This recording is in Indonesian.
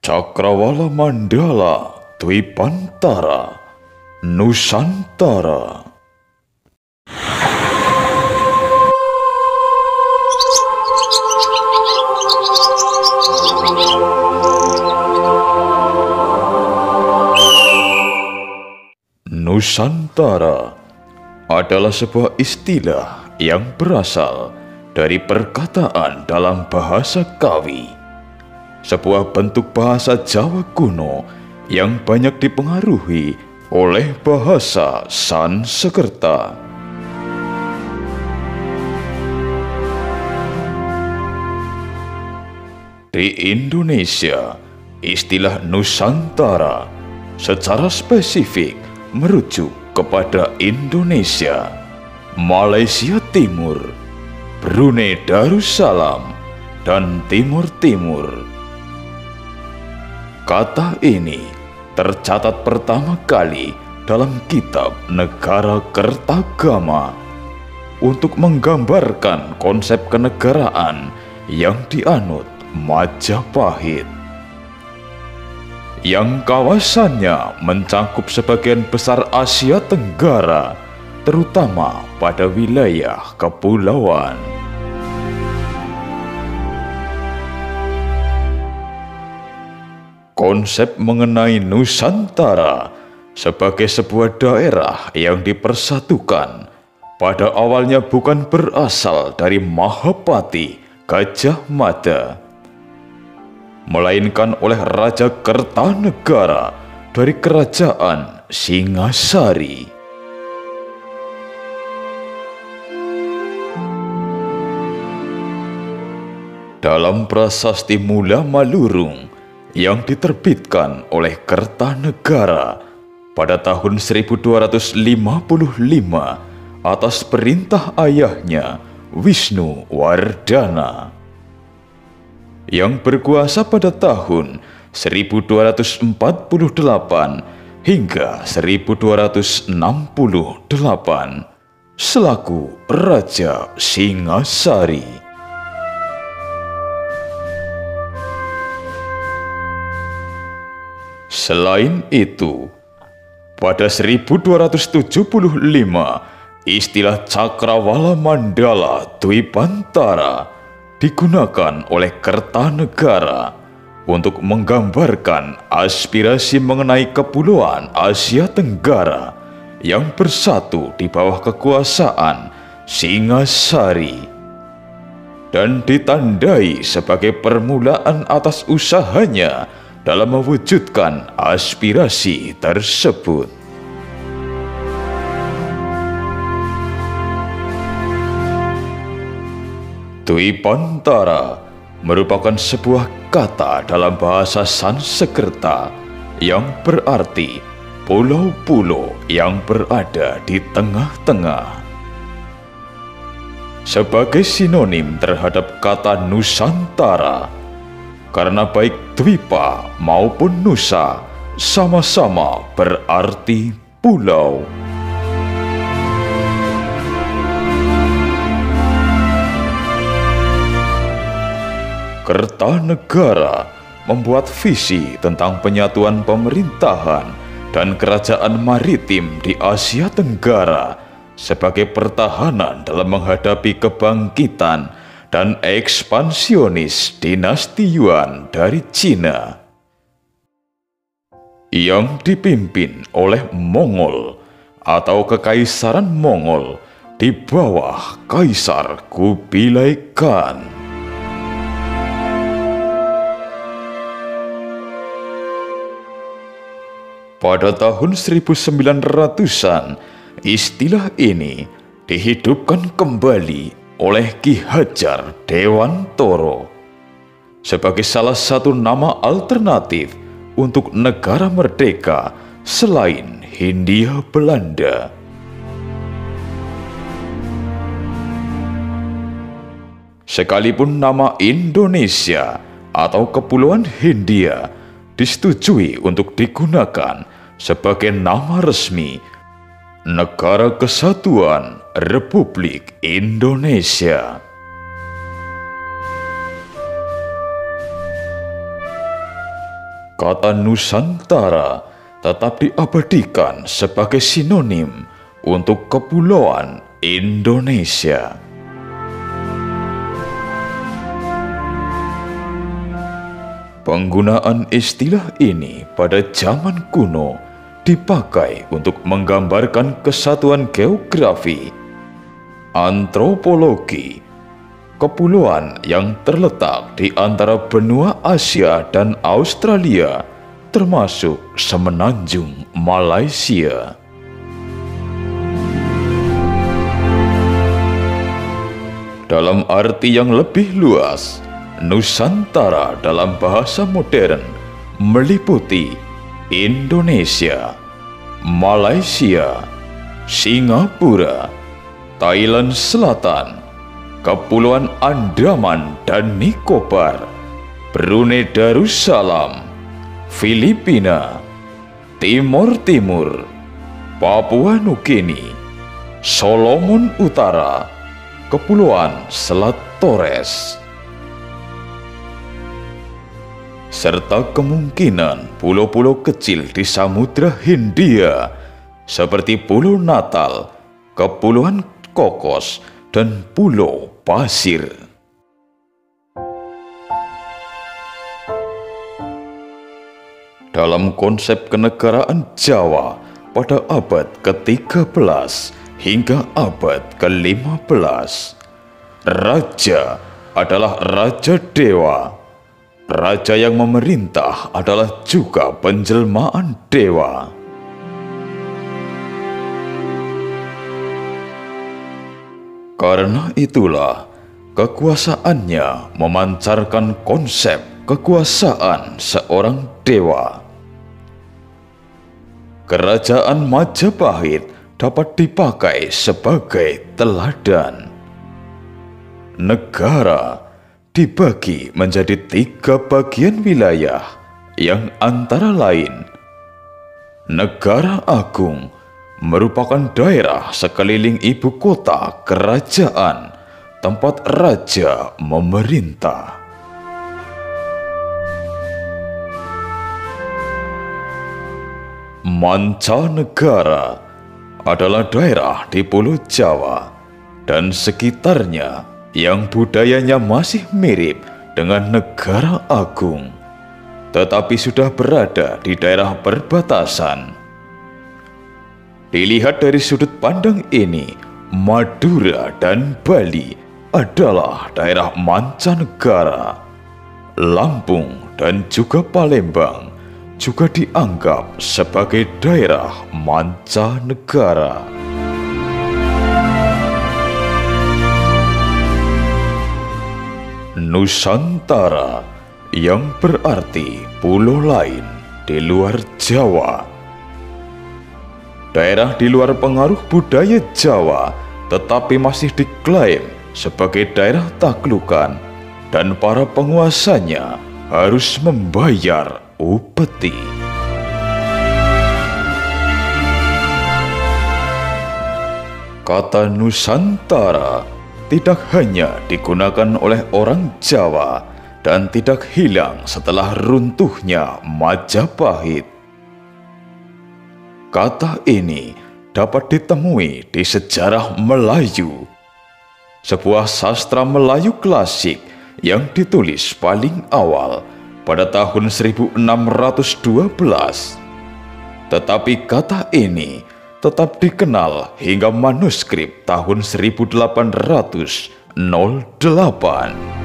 Cakrawala Mandala Dwipantara Nusantara. Nusantara adalah sebuah istilah yang berasal dari perkataan dalam bahasa Kawi, sebuah bentuk bahasa Jawa kuno yang banyak dipengaruhi oleh bahasa Sanskerta. Di Indonesia, istilah Nusantara secara spesifik merujuk kepada Indonesia, Malaysia Timur, Brunei Darussalam, dan Timur Timur. Kata ini tercatat pertama kali dalam kitab Negara Kertagama untuk menggambarkan konsep kenegaraan yang dianut Majapahit, yang kawasannya mencakup sebagian besar Asia Tenggara, terutama pada wilayah kepulauan. Konsep mengenai Nusantara sebagai sebuah daerah yang dipersatukan pada awalnya bukan berasal dari Mahapati Gajah Mada, melainkan oleh Raja Kertanegara dari Kerajaan Singasari. Dalam prasasti Mula Malurung yang diterbitkan oleh Kertanegara pada tahun 1255 atas perintah ayahnya Wisnu Wardana, yang berkuasa pada tahun 1248 hingga 1268 selaku Raja Singasari. Selain itu, pada 1275 istilah Cakrawala Mandala Dwipantara digunakan oleh Kertanegara untuk menggambarkan aspirasi mengenai kepulauan Asia Tenggara yang bersatu di bawah kekuasaan Singasari, dan ditandai sebagai permulaan atas usahanya dalam mewujudkan aspirasi tersebut. Dwipantara merupakan sebuah kata dalam bahasa Sanskerta yang berarti pulau-pulau yang berada di tengah-tengah. Sebagai sinonim terhadap kata Nusantara, karena baik Dwipa maupun Nusa sama-sama berarti pulau. Kertanegara membuat visi tentang penyatuan pemerintahan dan kerajaan maritim di Asia Tenggara sebagai pertahanan dalam menghadapi kebangkitan dan ekspansionis dinasti Yuan dari Cina, yang dipimpin oleh Mongol atau Kekaisaran Mongol di bawah Kaisar Kubilai Khan. Pada tahun 1900-an, istilah ini dihidupkan kembali oleh Ki Hajar Dewantoro sebagai salah satu nama alternatif untuk negara merdeka selain Hindia Belanda. Sekalipun nama Indonesia atau Kepulauan Hindia disetujui untuk digunakan sebagai nama resmi Negara Kesatuan Republik Indonesia. Kata Nusantara tetap diabadikan sebagai sinonim untuk kepulauan Indonesia. Penggunaan istilah ini pada zaman kuno dipakai untuk menggambarkan kesatuan geografi, antropologi, kepulauan yang terletak di antara benua Asia dan Australia, termasuk semenanjung Malaysia. Dalam arti yang lebih luas, Nusantara dalam bahasa modern meliputi Indonesia, Malaysia, Singapura, Thailand Selatan, Kepulauan Andaman dan Nicobar, Brunei Darussalam, Filipina, Timor Timur, Papua Nugini, Solomon Utara, Kepulauan Selat Torres, serta kemungkinan pulau-pulau kecil di Samudra Hindia seperti Pulau Natal, Kepulauan Kokos, dan Pulau Pasir. Dalam konsep kenegaraan Jawa pada abad ke-13 hingga abad ke-15, raja adalah raja dewa. Raja yang memerintah adalah juga penjelmaan dewa. Karena itulah, kekuasaannya memancarkan konsep kekuasaan seorang dewa. Kerajaan Majapahit dapat dipakai sebagai teladan. Negara dibagi menjadi 3 bagian wilayah yang antara lain: Negara Agung merupakan daerah sekeliling ibu kota kerajaan, tempat raja memerintah. Mancanegara adalah daerah di Pulau Jawa dan sekitarnya yang budayanya masih mirip dengan Negara Agung, tetapi sudah berada di daerah perbatasan. Dilihat dari sudut pandang ini, Madura dan Bali adalah daerah mancanegara. Lampung dan juga Palembang juga dianggap sebagai daerah mancanegara. Nusantara yang berarti pulau lain di luar Jawa. Daerah di luar pengaruh budaya Jawa tetapi masih diklaim sebagai daerah taklukan dan para penguasanya harus membayar upeti. Kata Nusantara tidak hanya digunakan oleh orang Jawa dan tidak hilang setelah runtuhnya Majapahit. Kata ini dapat ditemui di sejarah Melayu, sebuah sastra Melayu klasik yang ditulis paling awal pada tahun 1612. Tetapi kata ini tetap dikenal hingga manuskrip tahun 1808.